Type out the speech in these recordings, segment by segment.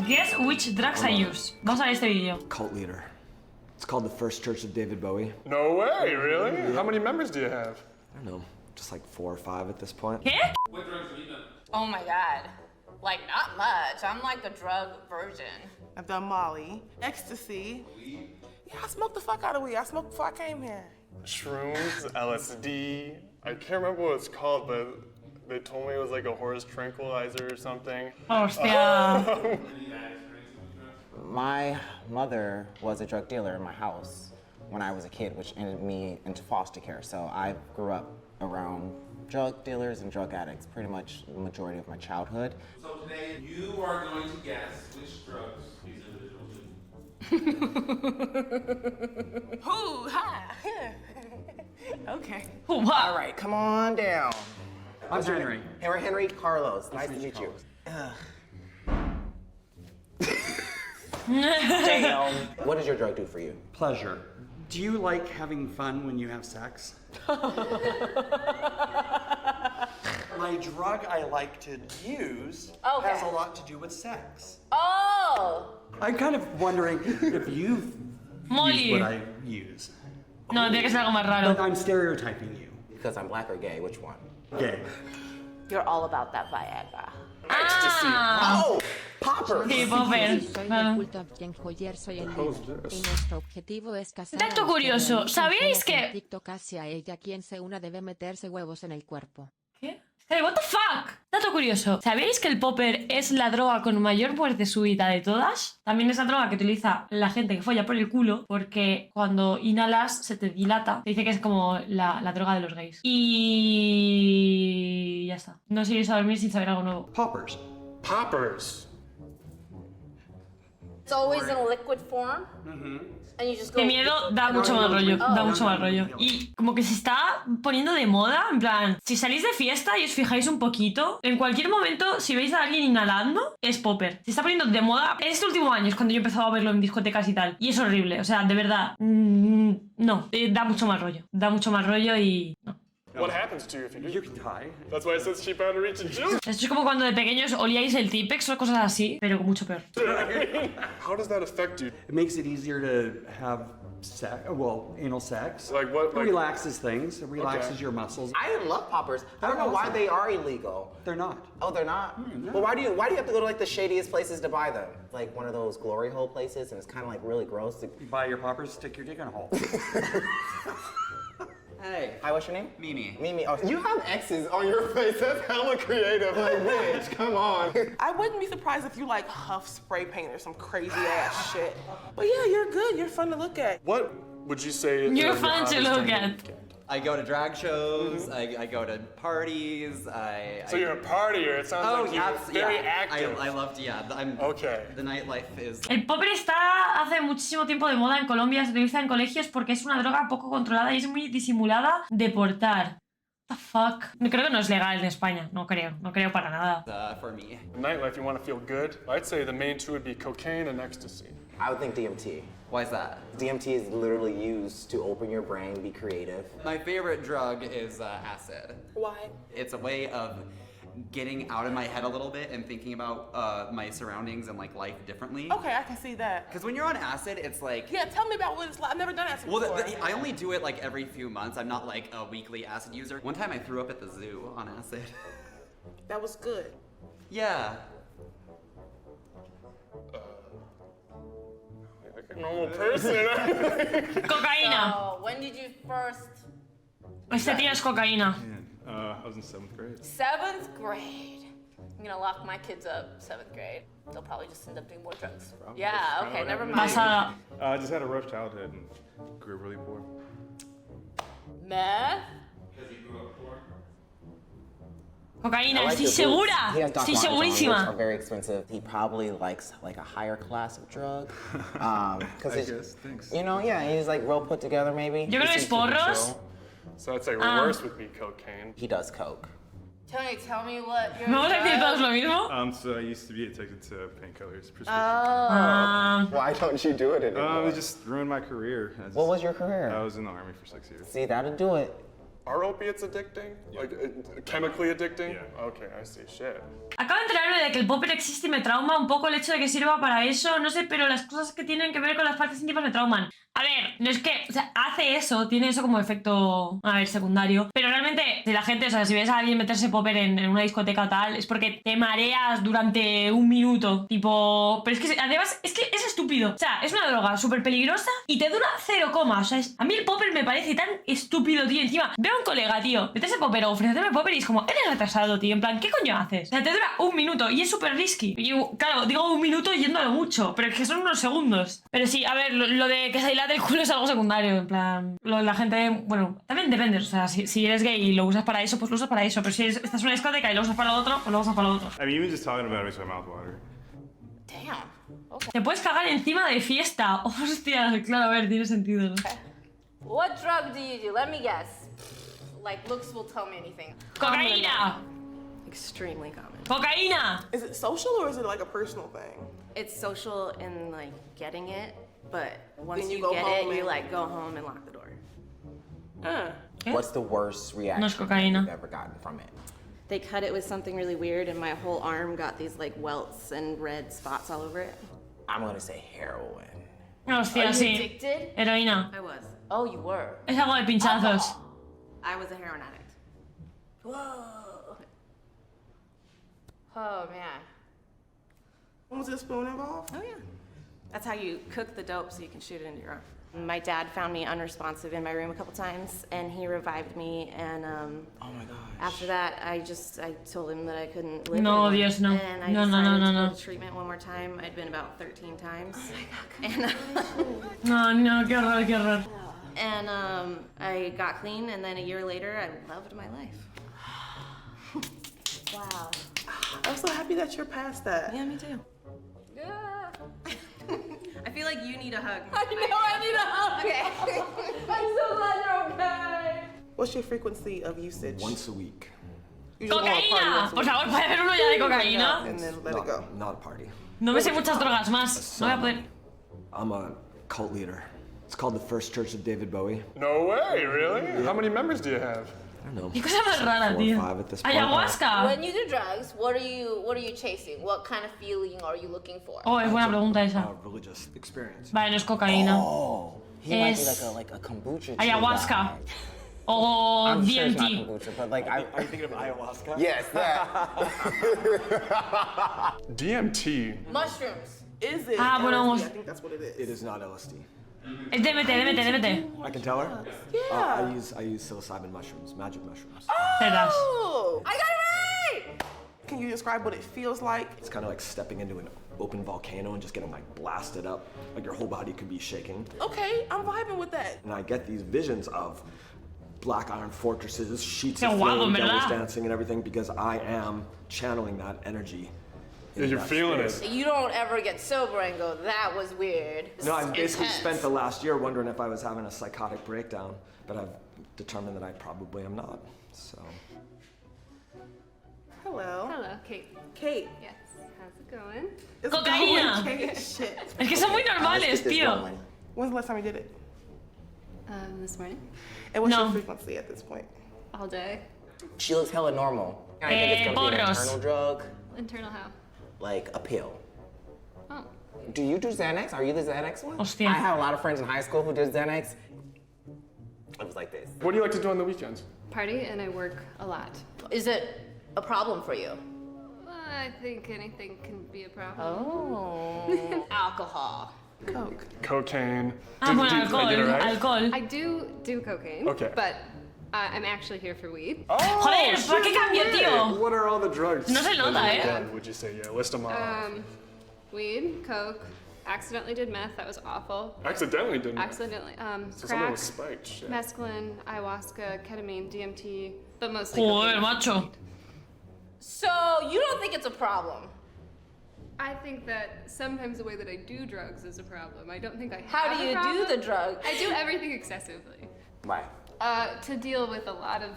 Guess which drugs I use. Vamos a ver este vídeo. Cult leader. It's called the First Church of David Bowie. No way, really? Yeah. How many members do you have? I don't know, just like 4 or 5 at this point. ¿Qué? What drugs have you done? Oh my god. Like, not much. I'm like the drug virgin. I've done Molly, ecstasy. Weed? Yeah, I smoked the fuck out of weed. I smoked before I came here. Shrooms, LSD. I can't remember what it's called, but they told me it was like a horse tranquilizer or something. Hostia. My mother was a drug dealer in my house when I was a kid, which ended me into foster care. So I grew up around drug dealers and drug addicts pretty much the majority of my childhood. So today, you are going to guess which drugs these individuals do. Ooh, hi. Okay. Wow. All right, come on down. I'm Henry. Henry Carlos. Nice to meet you. Damn. What does your drug do for you? Pleasure. Do you like having fun when you have sex? My drug I like to use has a lot to do with sex. Oh! I'm kind of wondering if you've Molly. used what I use. No, tiene que ser algo más raro. But I'm stereotyping you. Because I'm black or gay, which one? Gay. You're all about that Viagra. Ah. Oh! Popper! Sí, Popper. Soy Claro. del culto Abyenjoyer, soy el líder. Y nuestro objetivo es casar. Dato curioso, ¿sabíais que- TikTok hacia ella quien se una debe meterse huevos en el cuerpo. ¿Qué? Hey, what the fuck? Dato curioso. ¿Sabéis que el popper es la droga con mayor muerte súbita de todas? También es la droga que utiliza la gente que folla por el culo, porque cuando inhalas se te dilata. Se dice que es como la droga de los gays. Y ya está. No os iréis a dormir sin saber algo nuevo. Poppers. Poppers. It's always in liquid form. And you just go. Qué miedo, da mucho mal rollo, da mucho mal rollo. Y como que se está poniendo de moda, en plan, si salís de fiesta y os fijáis un poquito, en cualquier momento, si veis a alguien inhalando, es popper. Se está poniendo de moda. Este último año es cuando yo he empezado a verlo en discotecas y tal. Y es horrible, o sea, de verdad, no, da mucho mal rollo. Da mucho mal rollo y no. What happens to you if you do? You can die. That's why it says cheap out of reach and children. Esto es como cuando de pequeños olíais el Tipex o cosas así, pero mucho peor. How does that affect you? It makes it easier to have sex, well, anal sex. Like what? It Like, relaxes things. It relaxes your muscles. I love poppers. I don't know why they are illegal. They're not. Oh, they're not? No. Well, why do you have to go to like the shadiest places to buy them? Like one of those glory hole places, and it's kind of like really gross. You buy your poppers, stick your dick in a hole. Hey. Hi, what's your name? Mimi. Mimi. Oh, you have X's on your face. That's hella creative. Like, bitch, come on. I wouldn't be surprised if you like huff spray paint or some crazy ass shit. But yeah, you're good. You're fun to look at. what would you say? is You're your fun to hobbies look during the at. weekend? I go to drag shows, I go to parties, So you're a partier. It sounds like you're very active. I love to, I'm, Okay. The nightlife is... El popper está hace muchísimo tiempo de moda en Colombia, se utiliza en colegios porque es una droga poco controlada y es muy disimulada de portar. What the fuck? Creo que no es legal en España, no creo para nada. for me. Nightlife, you want to feel good? I'd say the main two would be cocaine and ecstasy. I would think DMT. Why is that? DMT is literally used to open your brain, be creative. My favorite drug is acid. Why? It's a way of getting out of my head a little bit and thinking about my surroundings and like life differently. Okay, I can see that. Because when you're on acid, it's like... Yeah, tell me about what it's like. I've never done acid Well, before. I only do it like every few months. I'm not like a weekly acid user. One time I threw up at the zoo on acid. That was good. Yeah. Like a normal person. Cocaína. So, when did you first? Este tío es cocaína. I was in 7th grade. 7th grade. I'm gonna lock my kids up 7th grade. They'll probably just end up doing more drugs. Yeah, okay, never mind. Pasada. I just had a rough childhood and grew up really poor. Meth? Cocaína, I like estoy your boots. segura. He has Doc Estoy Martens on, which segurísima. are very expensive. He probably likes like a higher class of drug. I guess, thanks. You know, yeah, he's like real put together maybe. Yo creo que es porros. So I'd say reverse would be cocaine. He does coke. Tony, tell me what your ¿Vamos a decir todos lo drug- mismo? So I used to be addicted to painkillers. Why don't you do it anymore? It just ruined my career. What was your career? I was in the army for 6 years. See, that'll do it. Are opiates addicting? Like chemically addicting? Okay, I see. Shit. Acabo de enterarme de que el popper existe y me trauma un poco el hecho de que sirva para eso, no sé, pero las cosas que tienen que ver con las partes íntimas me trauman. A ver, no es que, o sea, hace eso, tiene eso como efecto, a ver, secundario, pero realmente, si la gente, o sea, si ves a alguien meterse popper en una discoteca o tal, es porque te mareas durante un minuto, tipo, pero es que además, es que es estúpido, o sea, es una droga súper peligrosa y te dura 0, o sea, a mí el popper me parece tan estúpido, tío, encima, veo a un colega, tío, meterse popper o ofrecerme popper y es como, eres retrasado, tío, en plan, ¿qué coño haces? O sea, te dura un minuto y es súper risky. Y claro, digo un minuto yendo a lo mucho, pero es que son unos segundos. Pero sí, a ver, lo de que se dilate el culo es algo secundario, en plan, la gente, bueno, también depende, o sea, si eres gay y lo usas para eso, pues lo usas para eso, pero si estás en una discoteca y lo usas para lo otro, pues lo usas para lo otro. I mean, even just talking about it makes my mouth water. Damn. Okay. Te puedes cagar encima de fiesta. Hostia, claro, a ver, tiene sentido, ¿no? What drug do you do? Let me guess. Like, looks will tell me anything. ¡Cocaína! Extremely common. ¡Cocaína! Is it social or is it like a personal thing? It's social in like getting it, but once Then you you go get home it, you and- like go home and lock the door. What's the worst reaction No es cocaína. you've ever gotten from it? They cut it with something really weird, and my whole arm got these like welts and red spots all over it. I'm gonna say heroin. Hostia, Are you sí. addicted? Heroína. I was. Oh, you were. Es algo de pinchazos. I was a heroin addict. Whoa. Oh man. Was a spoon involved? Oh yeah. That's how you cook the dope so you can shoot it into your arm. My dad found me unresponsive in my room a couple times, and he revived me. And Oh my gosh. after that, I told him that I couldn't live No, anymore. Dios, no. And I No, no, decided no, no, to no. go to treatment one more time. I'd been about 13 times. Oh my God. No, no, qué horror, qué horror. And I got clean, and then a year later, I loved my life. Wow. I'm so happy that you're past that. Yeah, me too. Yeah. I feel like you need a hug. I know I need a hug. Okay. I'm so glad you're okay. What's your frequency of usage? Once a week. You just want to party ¡Cocaína! once a Por week. favor, ¿puede haber uno ya de cocaína? And then let not, it go. Not a party. No me sé muchas drogas más. No voy a poder... I'm a cult leader. It's called the First Church of David Bowie. No way, really? How many members do you have? I don't know. Qué cosa más rara, 4 or tío. 5 at this point. Ayahuasca. When you do drugs, what are you chasing? What kind of feeling are you looking for? Oh, es buena pregunta esa. Religious experience. Vale, no es cocaína. Oh, he might be Es like a kombucha. ayahuasca. guy. O I'm sure it's not DMT. kombucha, but like I. Are you thinking of ayahuasca? Yes, that. DMT. Mushrooms. Is it? Ah, bueno, LSD? vamos. I think that's what it is. It is not LSD. Es DMT. I can tell her? Yeah. I use psilocybin mushrooms, magic mushrooms. Tetas. Oh! I got it right! Can you describe what it feels like? It's kind of like stepping into an open volcano and just getting like blasted up. Like your whole body could be shaking. Okay, I'm vibing with that. And I get these visions of black iron fortresses, sheets Qué of guapo, flame, ¿verdad? devils dancing and everything because I am channeling that energy. Yeah, into you're that feeling space. it. You don't ever get sober and go, that was weird. No, I've basically Intense. spent the last year wondering if I was having a psychotic breakdown, but I've determined that I probably am not. So, Hello. Hello, Kate. Kate. Yes. How's it going? It's Cocaína. going, Kate. Shit. Es que son muy normales, tío. When's the last time you did it? This morning. And what's No. your frequency at this point? All day. She looks hella normal. I think it's gonna be an porros. internal drug, Internal how? like a pill. Oh. Do you do Xanax? Are you the Xanax one? Hostia. I had a lot of friends in high school who did Xanax. It was like this. What do you like to do on the weekends? Party and I work a lot. Is it a problem for you? I think anything can be a problem. Oh. Alcohol. Coke. Cocaine. Ah, bueno, Did I get it alcohol. right? Alcohol. I do cocaine. Okay. But I'm actually here for weed. Oh, Joder, ¿por qué shit, cambio, no tío? way. What are all the drugs? No se nota, that you've eh. done, would you say? Yeah, list them off. Weed, coke. Accidentally did meth. That was awful. Accidentally didn't. Accidentally. So something Crack, was spiked. Shit. mescaline, ayahuasca, ketamine, DMT, but mostly Joder, cocaine. macho. So you don't think it's a problem? I think that sometimes the way that I do drugs is a problem. I don't think I have How do a you do problem. the drug? I do everything excessively. Why? To deal with a lot of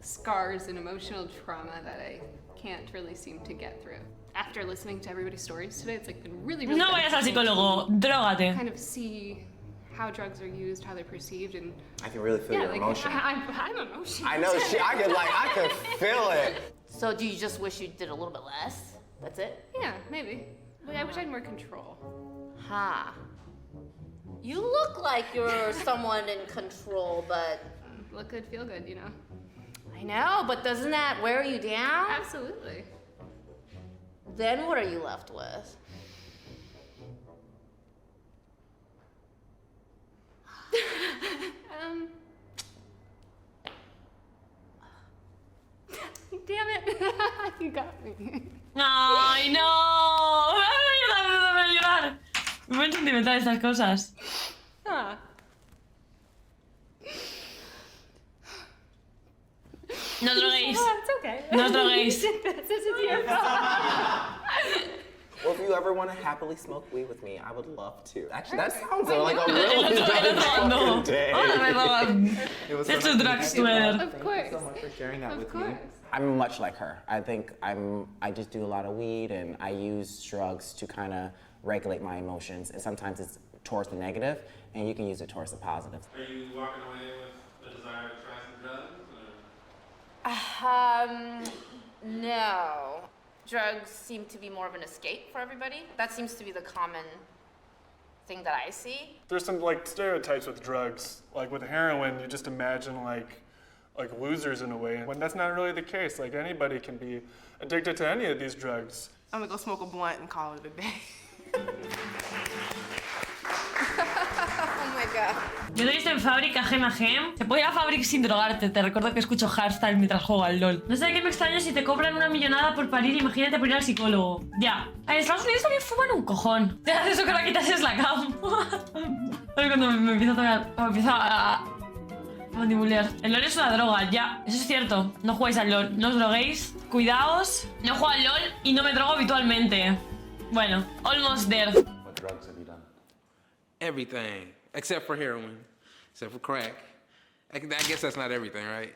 scars and emotional trauma that I can't really seem to get through. After listening to everybody's stories today, it's like been really No vayas al beneficial psicólogo. to Drógate. kind of see how drugs are used, how they're perceived, and I can really feel your emotion. I'm emotional. I know, I can feel it. So do you just wish you did a little bit less? That's it? Yeah, maybe. But I wish I had more control. Ha. You look like you're someone in control, but... Look good, feel good, you know? I know, but doesn't that wear you down? Absolutely. Then what are you left with? Damn it. You got me. ¡Ay, no! Me voy a llorar. Me voy a sentimental estas cosas. Ah. No os droguéis. It's okay. No os droguéis. This is your fault. Well, if you ever want to happily smoke weed with me, I would love to. Actually, that sounds like a really fucking day. It's a drug sweater. Of course. Thank you so much for sharing that with me. Of course. I'm much like her. I think I just do a lot of weed and I use drugs to kind of regulate my emotions. And sometimes it's towards the negative and you can use it towards the positive. Are you walking away with a desire to try some drugs? No. Drugs seem to be more of an escape for everybody. That seems to be the common thing that I see. There's some like stereotypes with drugs. Like with heroin, you just imagine like losers in a way, when that's not really the case. Like anybody can be addicted to any of these drugs. I'm gonna go smoke a blunt and call it a day. Oh my god. Yo lo he visto en Fabric AGM. Se puede ir a Fabric sin drogarte. Te recuerdo que escucho hardstyle mientras juego al LOL. No sé de qué me extraño si te cobran una millonada por parir. Imagínate por ir al psicólogo. Ya. En Estados Unidos también fuman un cojón. Te haces eso con la quitas es la cama. Cuando me empiezo a tocar, me empiezo a mandibulear. El LOL es una droga, ya. Eso es cierto. No jugáis al LOL. No os droguéis. Cuidaos. No juego al LOL y no me drogo habitualmente. Bueno, almost there. What drugs have you done? Everything. Except for heroin. Except for crack. I guess that's not everything, right?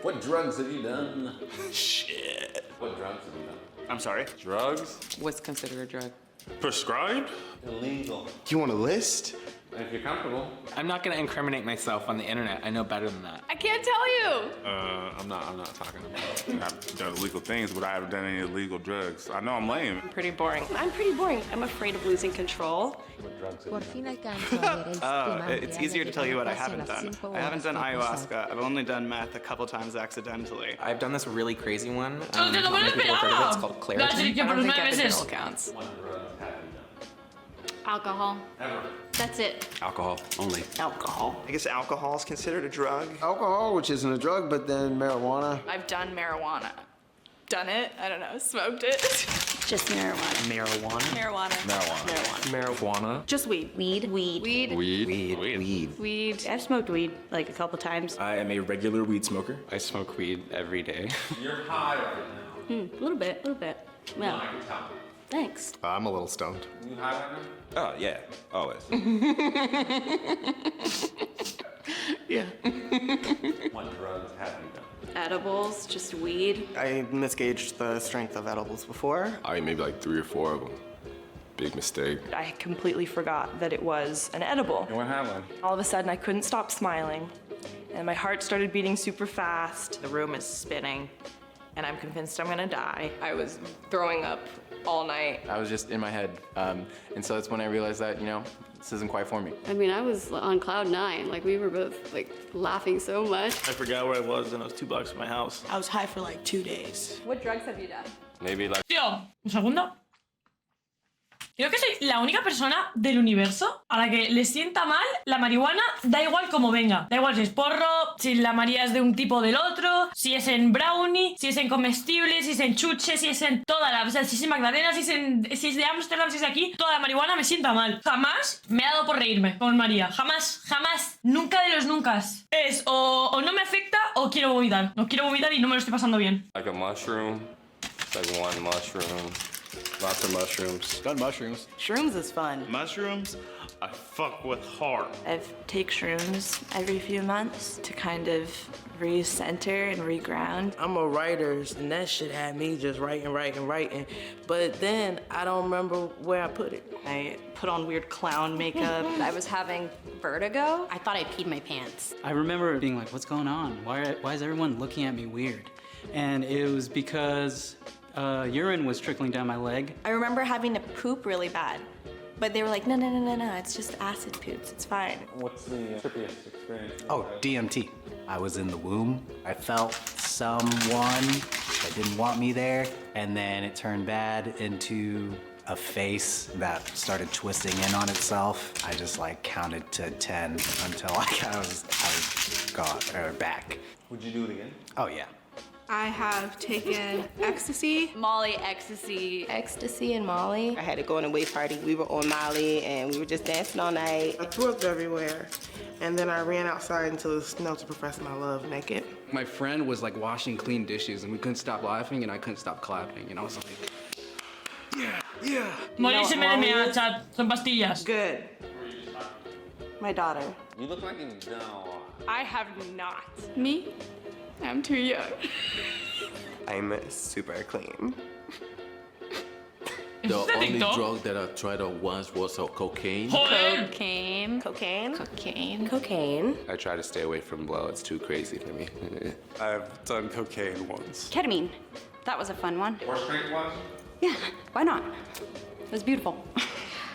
What drugs have you done? Shit. What drugs have you done? I'm sorry? Drugs? What's considered a drug? Prescribed? Illegal. Do you want a list? If you're comfortable. I'm not gonna incriminate myself on the internet. I know better than that. I can't tell you. I'm not talking about. I've done illegal things, but I haven't done any illegal drugs. I know I'm lame. I'm pretty boring. I'm afraid of losing control. What drugs have Por you fin done? alcanzo a ver el sistema It's easier to tell you what I haven't done. I haven't done real. ayahuasca. I've only done meth a couple times accidentally. I've done this really crazy one. No te lo voy a esperar. It's called Lo has Claritin. dicho por 9 veces. Counts. What drugs have you done? Alcohol. Ever. That's it. Alcohol only. Alcohol. I guess alcohol is considered a drug. Alcohol, which isn't a drug, but then marijuana. I've done marijuana. Done it? I don't know. Smoked it. Just marijuana. Marijuana? Marijuana. Marijuana. Just weed. Weed. I've smoked weed like a couple times. I am a regular weed smoker. I smoke weed every day. You're high right now. A little bit. Well, I can tell. thanks. I'm a little stoned. You high right now? Oh, yeah. Always. Yeah. What drugs have you done? Edibles, just weed. I misgauged the strength of edibles before. I maybe like 3 or 4 of them. Big mistake. I completely forgot that it was an edible. And what happened? All of a sudden, I couldn't stop smiling, and my heart started beating super fast. The room is spinning, and I'm convinced I'm gonna die. I was throwing up all night. I was just in my head. And so that's when I realized that, this isn't quite for me. I mean, I was on cloud 9. Like, we were both, laughing so much. I forgot where I was, and I was 2 blocks from my house. I was high for like 2 days. What drugs have you done? Maybe like... Tío, un segundo. Creo que soy la única persona del universo a la que le sienta mal la marihuana, da igual como venga. Da igual si es porro, si la María es de un tipo o del otro, si es en brownie, si es en comestible, si es en chuche, si es en toda la... O sea, si es en Magdalena, si es de Ámsterdam, si es de aquí, toda la marihuana me sienta mal. Jamás me ha dado por reírme con María. Jamás, jamás. Nunca de los nunca. Es o no me afecta o quiero vomitar. No quiero vomitar y no me lo estoy pasando bien. Like a mushroom. It's like one mushroom. Lots of mushrooms. Done mushrooms. Shrooms is fun. Mushrooms are fuck with heart. I take shrooms every few months to kind of recenter and reground. I'm a writer, and that shit had me just writing. But then I don't remember where I put it. I put on weird clown makeup. I was having vertigo. I thought I peed my pants. I remember being like, what's going on? Why is everyone looking at me weird? And it was because urine was trickling down my leg. I remember having to poop really bad. But they were like, no, it's just acid poops, it's fine. What's the trippiest experience? Oh, DMT. I was in the womb. I felt someone that didn't want me there, and then it turned bad into a face that started twisting in on itself. I just like counted to 10 until I was gone, or back. Would you do it again? Oh yeah. I have taken ecstasy. Molly, ecstasy. Ecstasy and Molly. I had to go on a wave party. We were on Molly, and we were just dancing all night. I twerked everywhere, and then I ran outside into the snow to profess my love naked. My friend was like washing clean dishes, and we couldn't stop laughing, and I couldn't stop clapping, and I was like, yeah. Molly se me demea, chat. Son pastillas. Good. My daughter. You look like you've done a lot. I have not. Me? I'm too young. I'm super clean. The only drug that I tried out once was cocaine. Cocaine. I try to stay away from blow. It's too crazy for me. I've done cocaine once. Ketamine. That was a fun one. Or straight was? Yeah, why not? It was beautiful.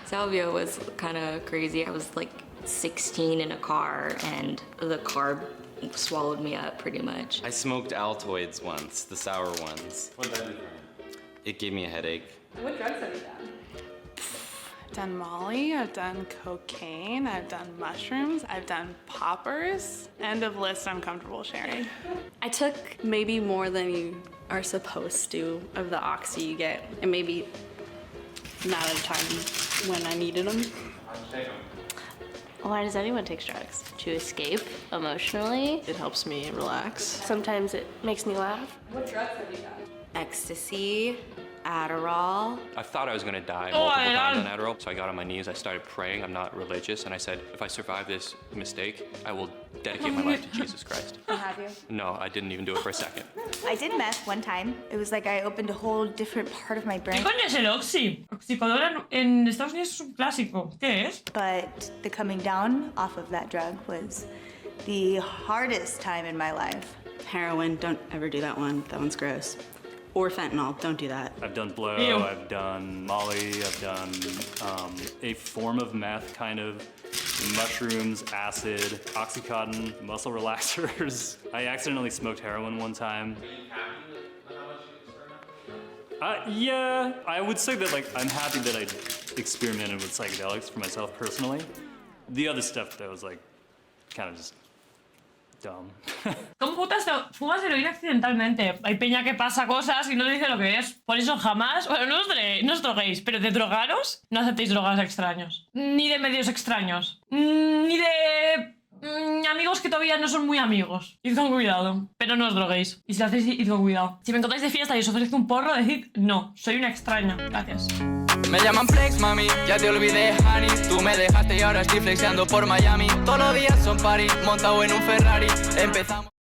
Salvia was kind of crazy. I was like 16 in a car, and the car swallowed me up pretty much. I smoked Altoids once, the sour ones. What did that do for you? It gave me a headache. What drugs have you done? I've done Molly, I've done cocaine, I've done mushrooms, I've done poppers. End of list I'm comfortable sharing. I took maybe more than you are supposed to of the oxy you get, and maybe not at a time when I needed them. Why does anyone take drugs? To escape emotionally. It helps me relax. Sometimes it makes me laugh. What drugs have you done? Ecstasy, Adderall. I thought I was gonna die multiple times on Adderall, so I got on my knees, I started praying. I'm not religious, and I said, if I survive this mistake, I will dedicate my life to Jesus Christ. Have you? No, I didn't even do it for a second. I did meth one time. It was like I opened a whole different part of my brain. ¿Qué coño es el oxi? Oxicodona en Estados Unidos es un clásico. ¿Qué es? But the coming down off of that drug was the hardest time in my life. Heroin, don't ever do that one. That one's gross. Or fentanyl, don't do that. I've done blow, Ew. I've done Molly, I've done a form of meth, kind of, mushrooms, acid, Oxycontin, muscle relaxers. I accidentally smoked heroin one time. Yeah, I would say that like I'm happy that I experimented with psychedelics for myself personally. The other stuff though was like kind of just dumb. ¿Cómo putas te fumas heroína accidentalmente? Hay peña que pasa cosas y no te dice lo que es. Por eso jamás, bueno, no os droguéis, pero de drogaros, no aceptéis drogas extraños. Ni de medios extraños. Ni de amigos que todavía no son muy amigos. Id con cuidado, pero no os droguéis. Y si lo hacéis, id con cuidado. Si me encontráis de fiesta y os ofrezco un porro, decid no, soy una extraña. Gracias. Me llaman flex, mami, ya te olvidé, honey. Tú me dejaste y ahora estoy flexeando por Miami. Todos los días son party, montado en un Ferrari. Empezamos